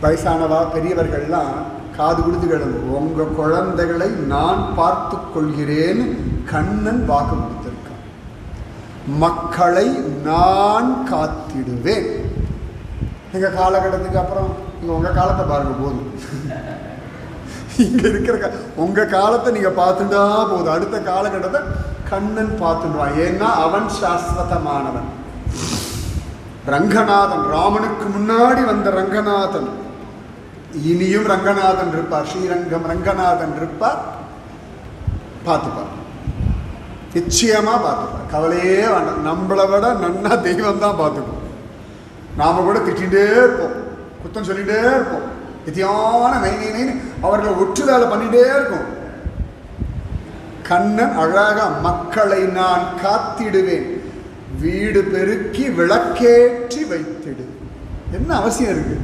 வயசானவா பெரியவர்கள்லாம் காது கொடுத்து கிடந்து, உங்கள் குழந்தைகளை நான் பார்த்து கொள்கிறேன்னு கண்ணன் வாக்கு கொடுத்திருக்கான். மக்களை நான் காத்திடுவேன். எங்கள் காலகட்டத்துக்கு அப்புறம் நீங்கள் உங்கள் காலத்தை பாருங்க போதும். இங்கே இருக்கிற உங்கள் காலத்தை நீங்கள் பார்த்துட்டா போதும். அடுத்த காலகட்டத்தை கண்ணன் பார்த்துடுவான். ஏன்னா அவன் சாஸ்வதமானவன். ரங்கநாதன், ராமனுக்கு முன்னாடி வந்த ரங்கநாதன், இனியும் ரங்கநாதன் இருப்பார். ஸ்ரீரங்கம் ரங்கநாதன் இருப்பார். பார்த்துப்பார், நிச்சயமா பார்த்துப்பார். கவலையே வேண்டாம். நம்மளை விட நன்னா தெய்வம் தான் பார்த்துக்கும். நாம கூட திட்டிகிட்டே இருப்போம், குத்தம் சொல்லிகிட்டே இருப்போம், வித்தியான நைன்னு அவர்களை ஒற்று வேலை பண்ணிகிட்டே இருக்கும். கண்ணன் அழகா மக்களை நான் காத்திடுவேன், வீடு பெருக்கி விளக்கேற்றி வைத்திடு. என்ன அவசியம் இருக்கு?